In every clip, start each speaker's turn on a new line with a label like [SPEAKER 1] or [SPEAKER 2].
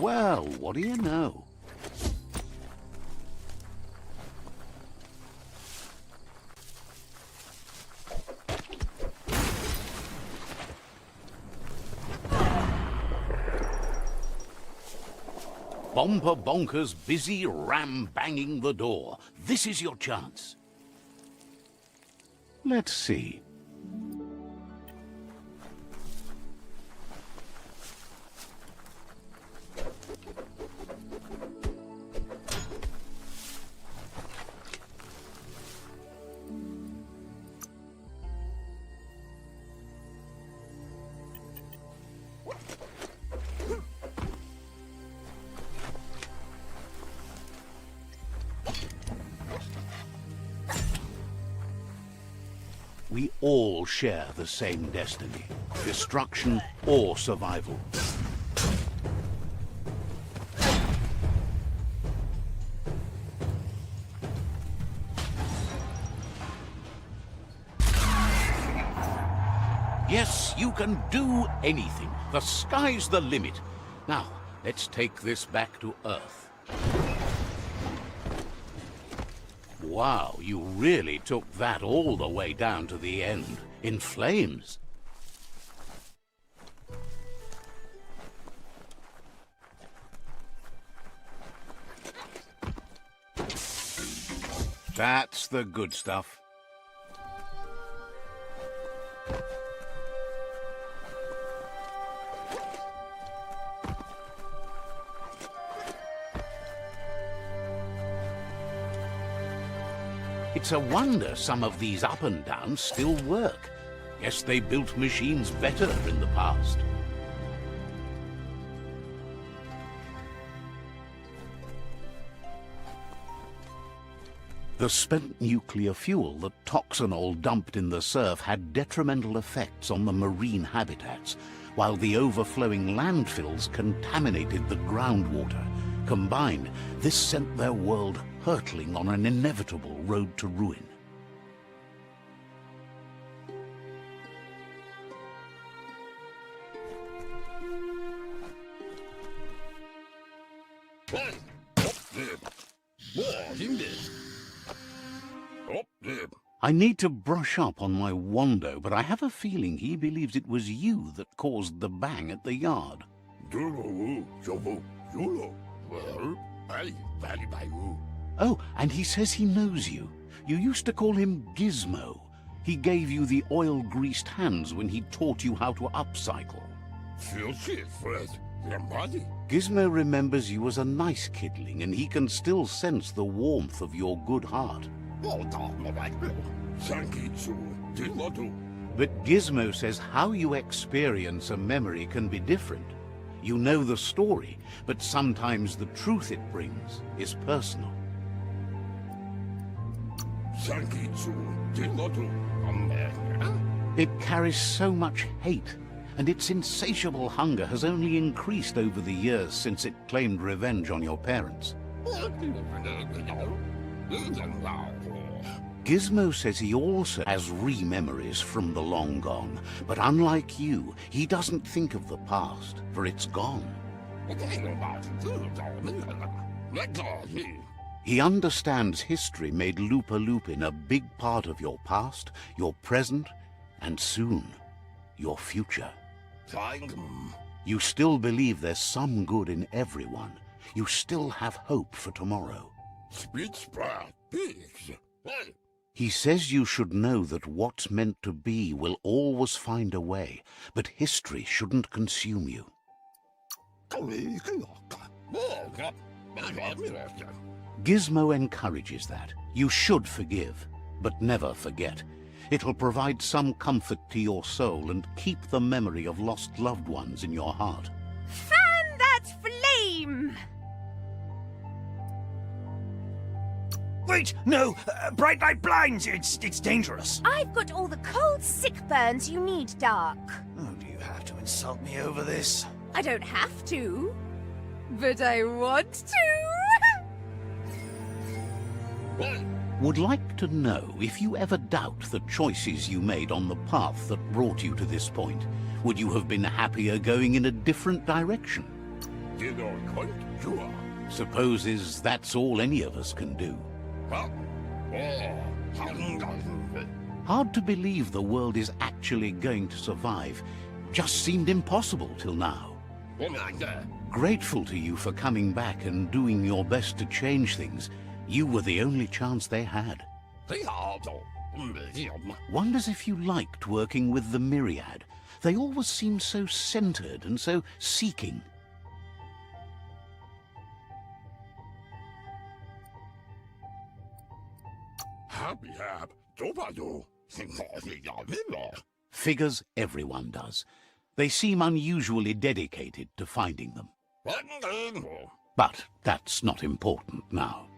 [SPEAKER 1] Well, what do you know? Bomper Bonker's busy ram-banging the door. This is your chance. Let's see. We all share the same destiny, destruction or survival. Yes, you can do anything. The sky's the limit. Now, let's take this back to Earth. Wow, you really took that all the way down to the end, in flames. That's the good stuff. It's a wonder some of these up and downs still work. Guess they built machines better in the past. The spent nuclear fuel that Toxanol dumped in the surf had detrimental effects on the marine habitats, while the overflowing landfills contaminated the groundwater. Combined, this sent their world hurtling on an inevitable road to ruin. I need to brush up on my Wando, but I have a feeling he believes it was you that caused the bang at the yard. Oh, and he says he knows you. You used to call him Gizmo. He gave you the oil-greased hands when he taught you how to upcycle. Gizmo remembers you as a nice kidling, and he can still sense the warmth of your good heart. But Gizmo says how you experience a memory can be different. You know the story, but sometimes the truth it brings is personal. It carries so much hate, and its insatiable hunger has only increased over the years since it claimed revenge on your parents. Gizmo says he also has re-memories from the long gone, but unlike you, he doesn't think of the past, for it's gone. He understands history made Lupa Lupin a big part of your past, your present, and soon, your future. You still believe there's some good in everyone. You still have hope for tomorrow. He says you should know that what's meant to be will always find a way, but history shouldn't consume you. Gizmo encourages that. You should forgive, but never forget. It'll provide some comfort to your soul and keep the memory of lost loved ones in your heart.
[SPEAKER 2] Fan that flame!
[SPEAKER 3] Wait, no! Bright light blinds! It's dangerous!
[SPEAKER 2] I've got all the cold sick burns you need, Dark.
[SPEAKER 3] Oh, do you have to insult me over this?
[SPEAKER 2] I don't have to, but I want to.
[SPEAKER 1] Would like to know if you ever doubt the choices you made on the path that brought you to this point. Would you have been happier going in a different direction? Supposes that's all any of us can do. Hard to believe the world is actually going to survive. Just seemed impossible till now. Grateful to you for coming back and doing your best to change things. You were the only chance they had. Wonders if you liked working with the Myriad. They always seemed so centered and so seeking. Figures everyone does. They seem unusually dedicated to finding them. But that's not important now.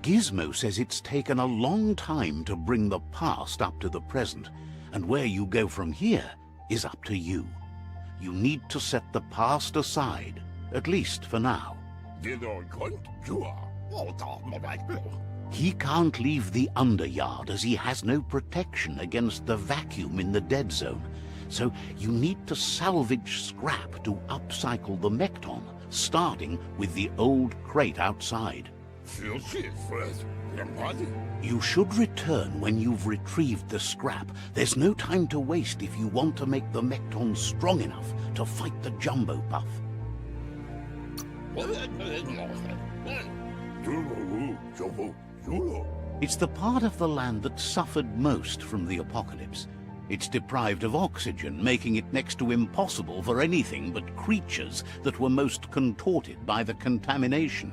[SPEAKER 1] Gizmo says it's taken a long time to bring the past up to the present, and where you go from here is up to you. You need to set the past aside, at least for now. He can't leave the Underyard as he has no protection against the vacuum in the dead zone. So you need to salvage scrap to upcycle the Mekton, starting with the old crate outside. You should return when you've retrieved the scrap. There's no time to waste if you want to make the Mekton strong enough to fight the Jumbo Puff. It's the part of the land that suffered most from the apocalypse. It's deprived of oxygen, making it next to impossible for anything but creatures that were most contorted by the contamination.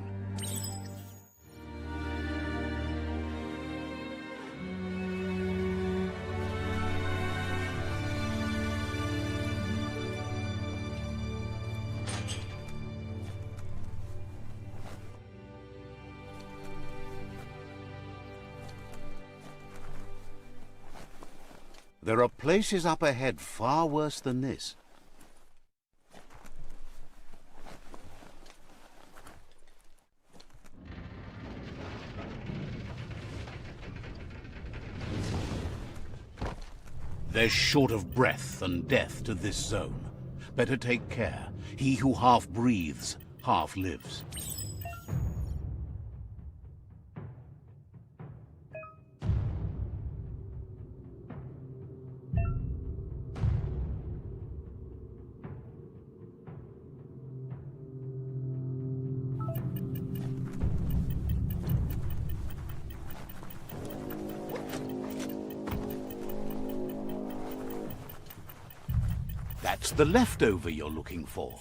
[SPEAKER 1] There are places up ahead far worse than this. They're short of breath and death to this zone. Better take care. He who half breathes, half lives. That's the leftover you're looking for.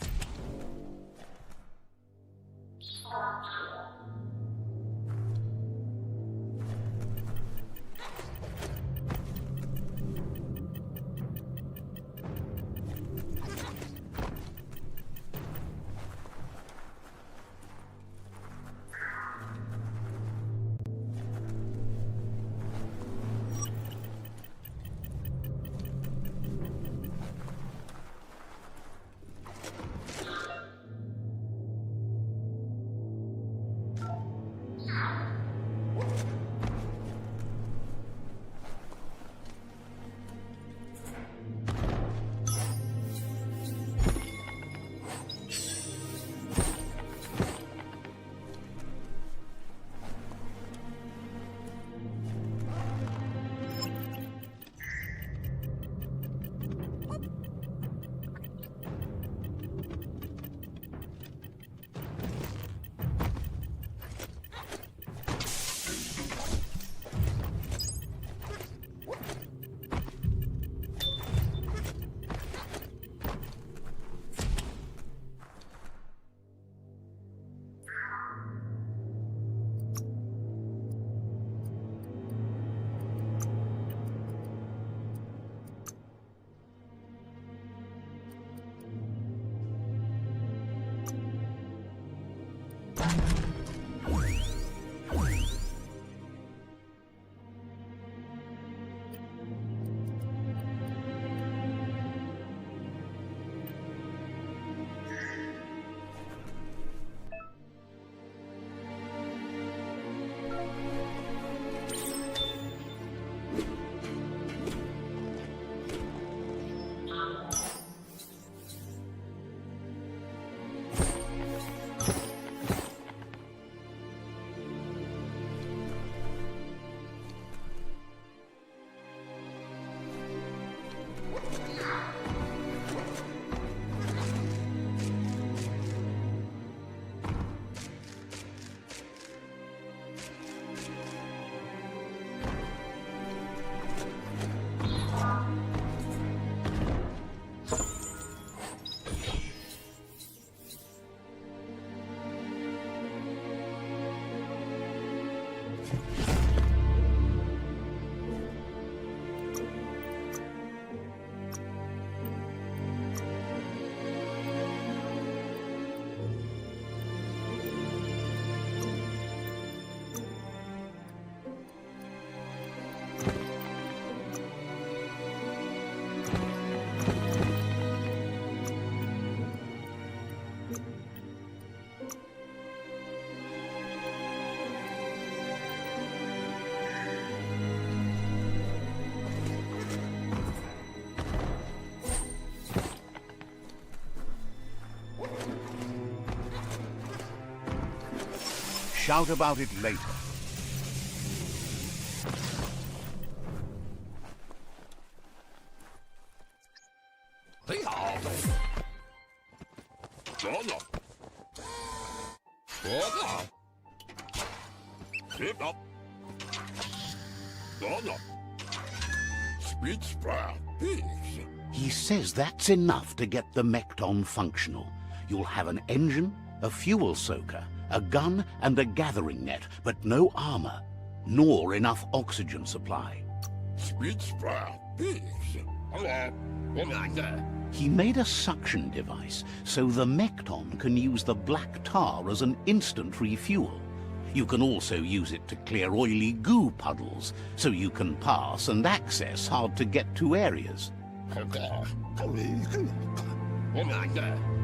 [SPEAKER 1] Shout about it later. He says that's enough to get the Mekton functional. You'll have an engine, a fuel soaker, a gun and a gathering net, but no armor, nor enough oxygen supply. He made a suction device so the Mekton can use the black tar as an instant refuel. You can also use it to clear oily goo puddles, so you can pass and access hard-to-get-to areas.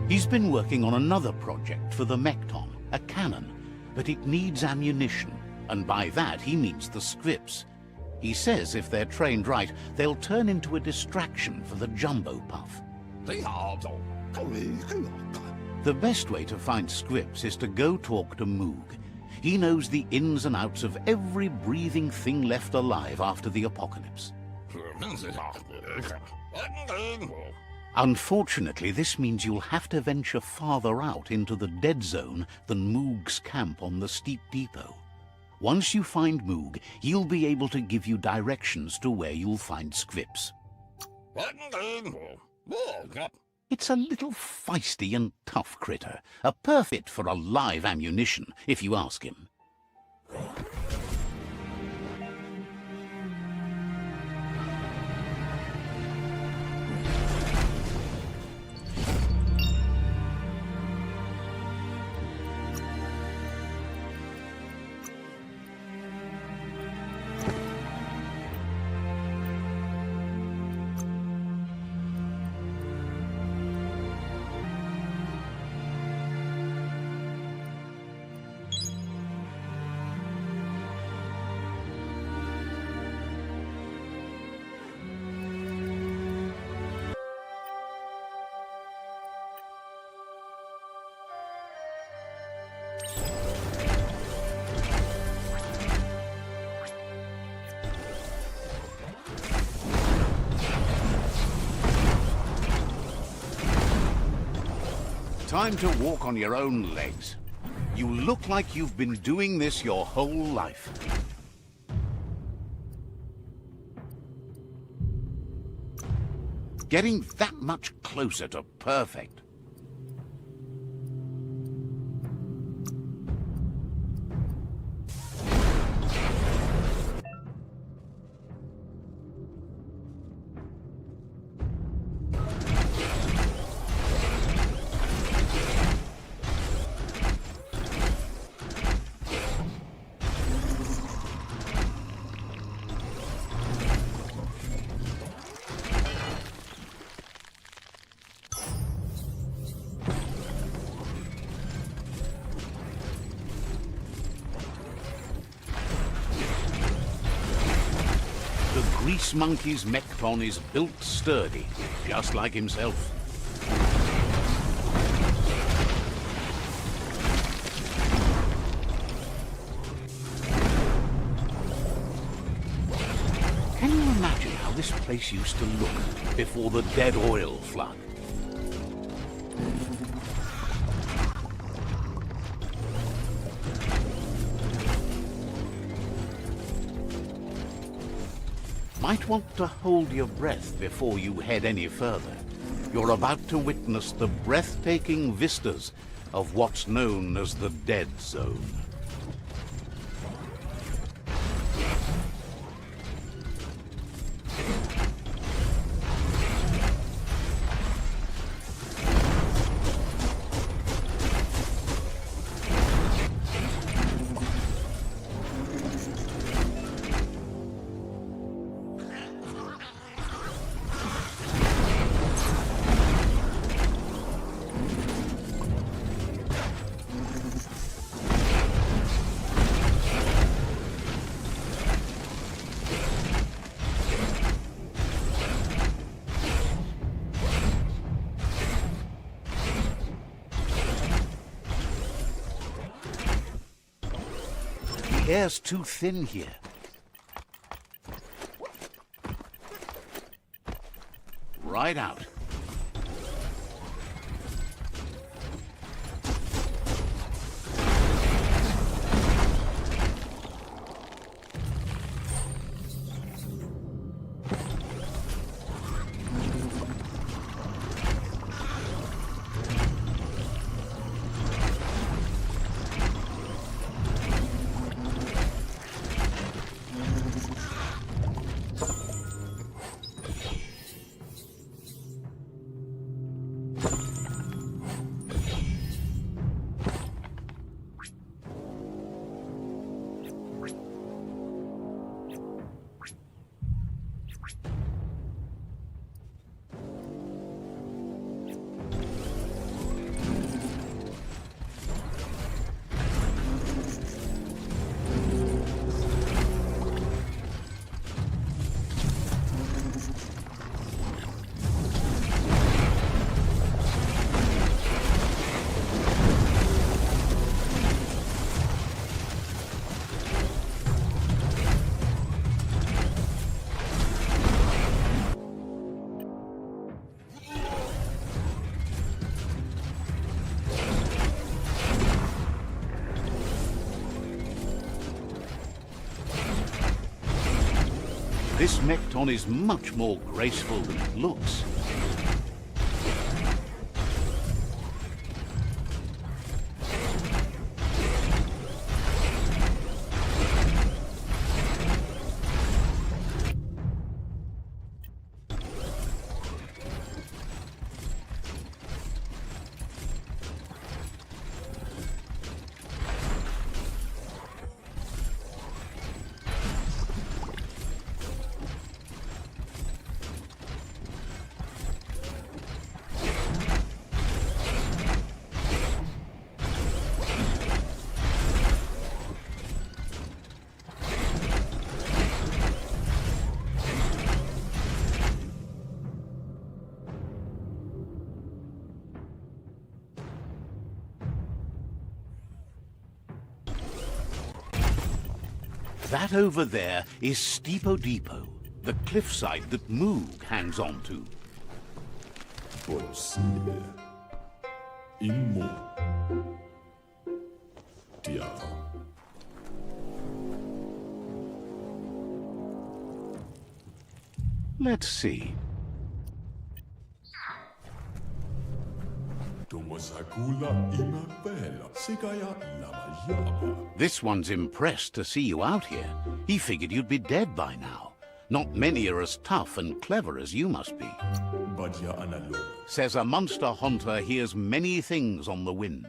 [SPEAKER 1] He's been working on another project for the Mekton, a cannon, but it needs ammunition, and by that he means the scripts. He says if they're trained right, they'll turn into a distraction for the Jumbo Puff. The best way to find scripts is to go talk to Moog. He knows the ins and outs of every breathing thing left alive after the apocalypse. Unfortunately, this means you'll have to venture farther out into the dead zone than Moog's camp on the Steep Depot. Once you find Moog, he'll be able to give you directions to where you'll find scripts. It's a little feisty and tough critter, a perfect for a live ammunition, if you ask him. Time to walk on your own legs. You look like you've been doing this your whole life. Getting that much closer to perfect. The Grease Monkey's Mekton is built sturdy, just like himself. Can you imagine how this place used to look before the dead oil flood? Might want to hold your breath before you head any further. You're about to witness the breathtaking vistas of what's known as the Dead Zone. air's too thin here. Right out. This Mekton is much more graceful than it looks. That over there is Steepo Depot, the cliffside that Moog hangs on to.
[SPEAKER 4] Possibile. Immo. Diavolo.
[SPEAKER 1] Let's see. This one's impressed to see you out here. He figured you'd be dead by now. Not many are as tough and clever as you must be. Says a monster hunter hears many things on the wind.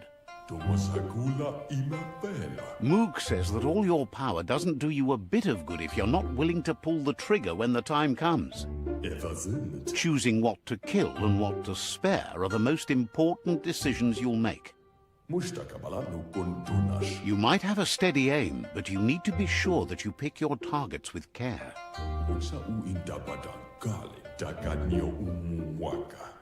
[SPEAKER 1] Moog says that all your power doesn't do you a bit of good if you're not willing to pull the trigger when the time comes. Choosing what to kill and what to spare are the most important decisions you'll make. You might have a steady aim, but you need to be sure that you pick your targets with care.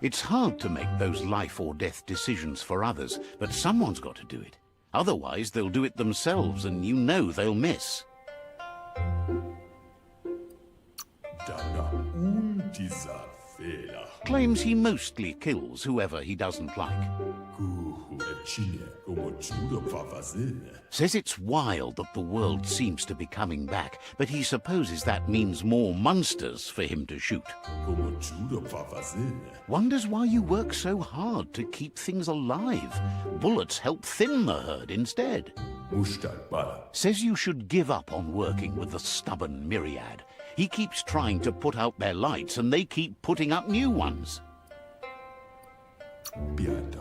[SPEAKER 1] It's hard to make those life or death decisions for others, but someone's got to do it. Otherwise, they'll do it themselves, and you know they'll miss. Claims he mostly kills whoever he doesn't like. Says it's wild that the world seems to be coming back, but he supposes that means more monsters for him to shoot. Wonders why you work so hard to keep things alive. Bullets help thin the herd instead. Says you should give up on working with the stubborn myriad. He keeps trying to put out their lights and they keep putting up new ones.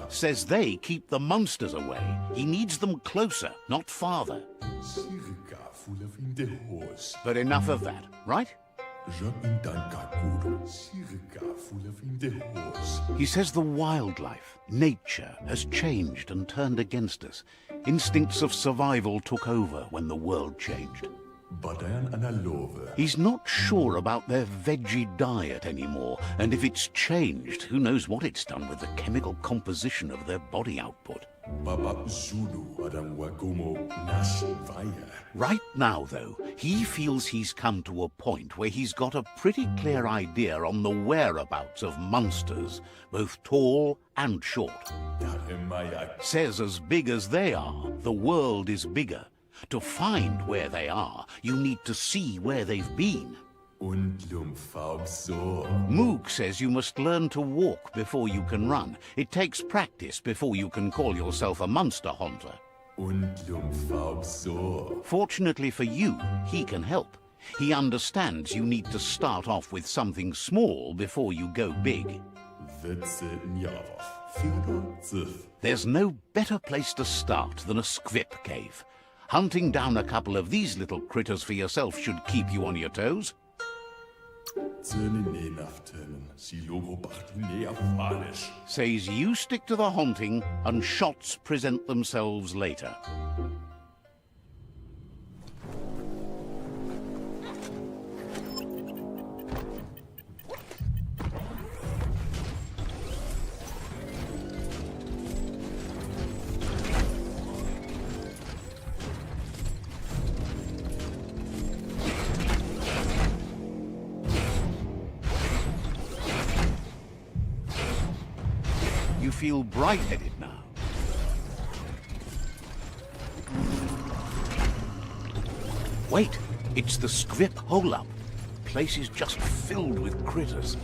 [SPEAKER 1] Says they keep the monsters away. He needs them closer, not farther. But enough of that, right? He says the wildlife, nature, has changed and turned against us. Instincts of survival took over when the world changed. He's not sure about their veggie diet anymore, and if it's changed, who knows what it's done with the chemical composition of their body output. Right now, though, he feels he's come to a point where he's got a pretty clear idea on the whereabouts of monsters, both tall and short. Says as big as they are, the world is bigger. To find where they are, you need to see where they've been. Moog says you must learn to walk before you can run. It takes practice before you can call yourself a monster hunter. Fortunately for you, he can help. He understands you need to start off with something small before you go big. There's no better place to start than a squip cave. Hunting down a couple of these little critters for yourself should keep you on your toes. Says you stick to the hunting and shots present themselves later. You feel bright-headed now. Wait, it's the squip hole-up. Place is just filled with critters.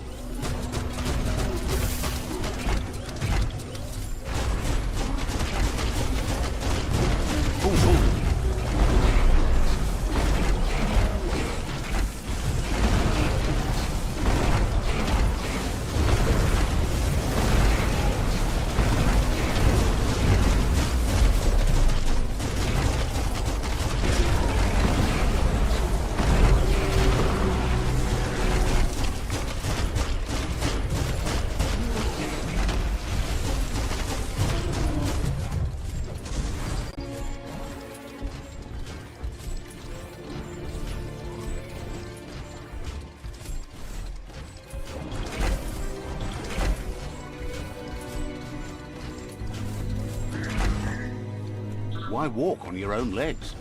[SPEAKER 1] Why walk on your own legs?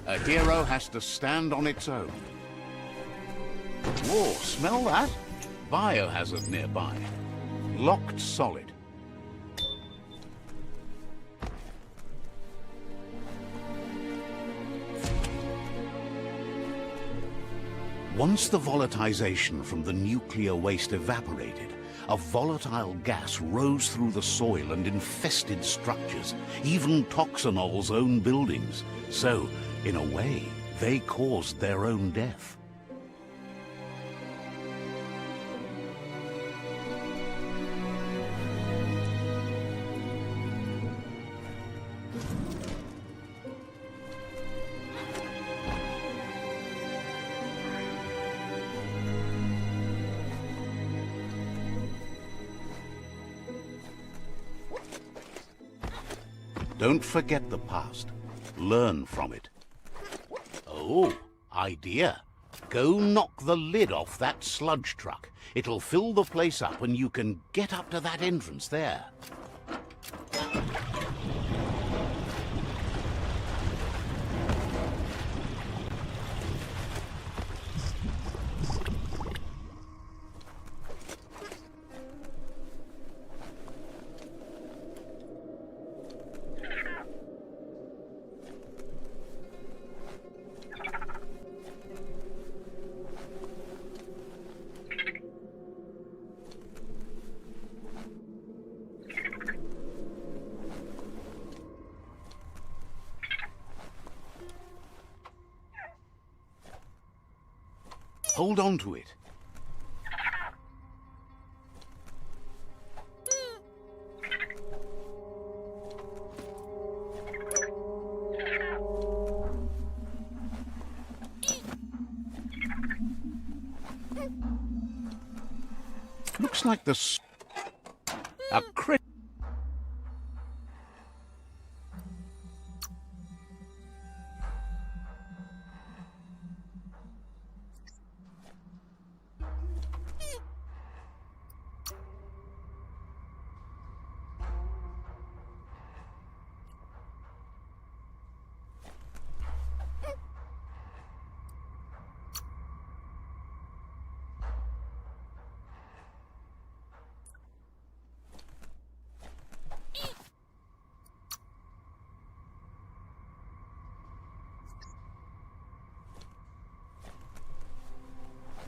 [SPEAKER 1] A hero has to stand on its own. Whoa, smell that? Biohazard nearby. Locked solid. Once the volatilization from the nuclear waste evaporated, a volatile gas rose through the soil and infested structures, even Toxanol's own buildings. So, in a way, they caused their own death. Don't forget the past. Learn from it. Oh, idea. Go knock the lid off that sludge truck. It'll fill the place up and you can get up to that entrance there. Hold on to it. Looks like a crit.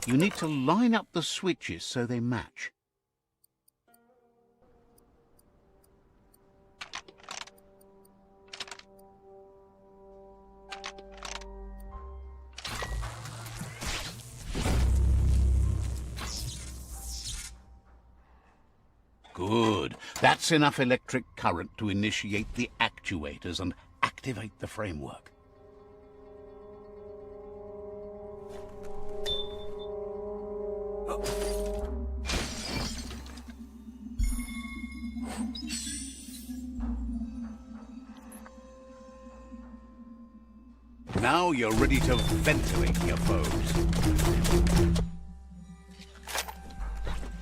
[SPEAKER 1] You need to line up the switches so they match. Good. That's enough electric current to initiate the actuators and activate the framework. Now you're ready to ventilate your foes.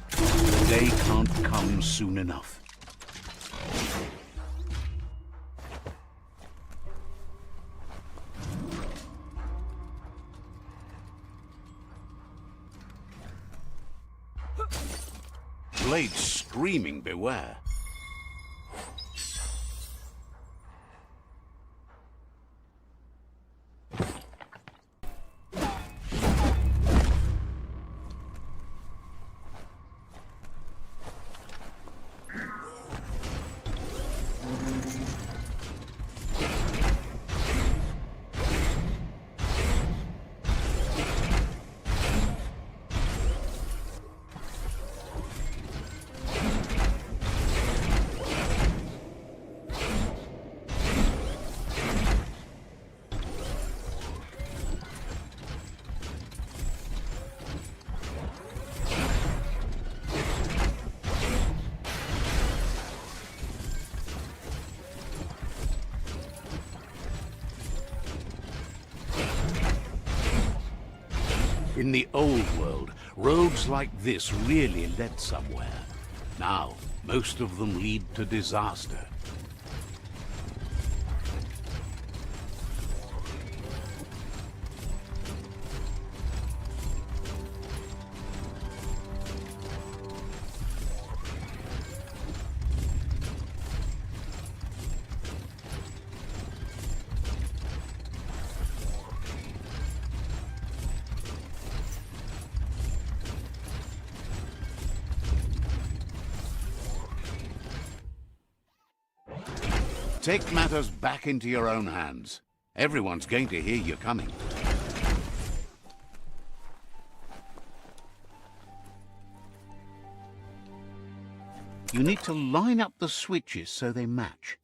[SPEAKER 1] The day can't come soon enough. Blades screaming, beware. In the old world, roads like this really led somewhere. Now, most of them lead to disaster. Take matters back into your own hands. Everyone's going to hear you coming. You need to line up the switches so they match.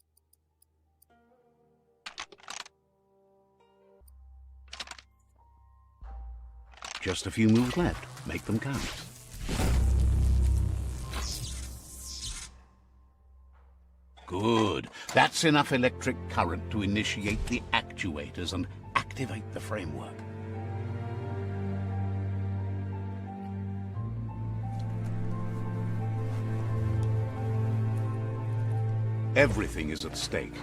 [SPEAKER 1] Just a few moves left. Make them count. Good. That's enough electric current to initiate the actuators and activate the framework. Everything is at stake.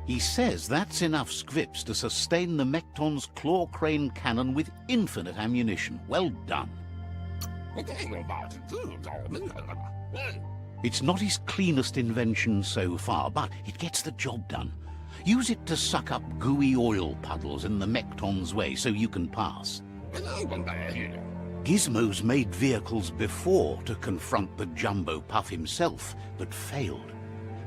[SPEAKER 1] He says that's enough scripts to sustain the Mekton's claw crane cannon with infinite ammunition. Well done. It's not his cleanest invention so far, but it gets the job done. Use it to suck up gooey oil puddles in the Mekton's way so you can pass. Gizmo's made vehicles before to confront the Jumbo Puff himself, but failed.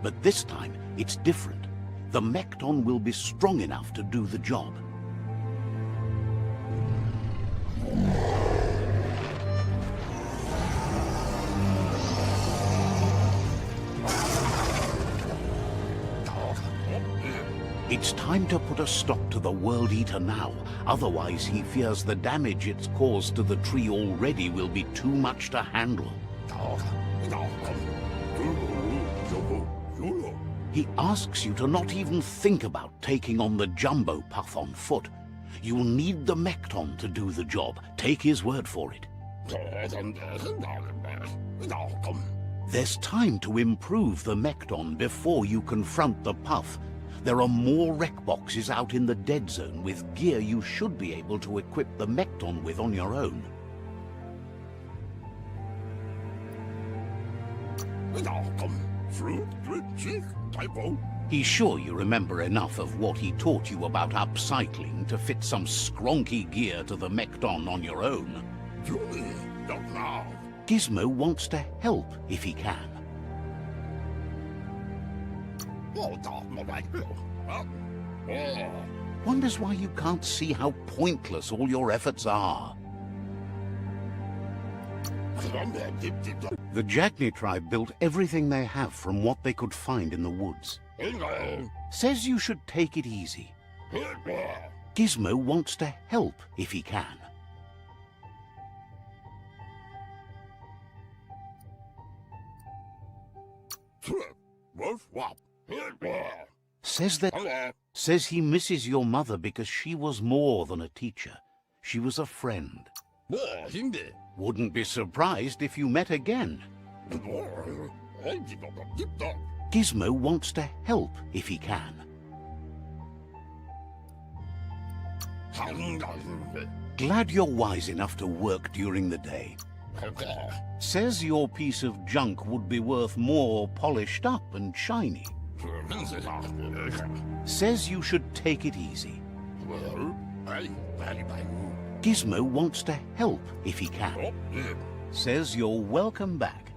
[SPEAKER 1] But this time, it's different. The Mekton will be strong enough to do the job. It's time to put a stop to the World Eater now. Otherwise, he fears the damage it's caused to the tree already will be too much to handle. He asks you to not even think about taking on the Jumbo Puff on foot. You'll need the Mekton to do the job. Take his word for it. There's time to improve the Mekton before you confront the Puff. There are more wreck boxes out in the dead zone with gear you should be able to equip the Mekton with on your own. He's sure you remember enough of what he taught you about upcycling to fit some skronky gear to the Mekton on your own. Gizmo wants to help if he can. Wonders why you can't see how pointless all your efforts are. The Jagni tribe built everything they have from what they could find in the woods. Says you should take it easy. Gizmo wants to help if he can. Says he misses your mother because she was more than a teacher. She was a friend. Wouldn't be surprised if you met again. Gizmo wants to help if he can. Glad you're wise enough to work during the day. Says your piece of junk would be worth more polished up and shiny. Says you should take it easy. Gizmo wants to help if he can. Says you're welcome back.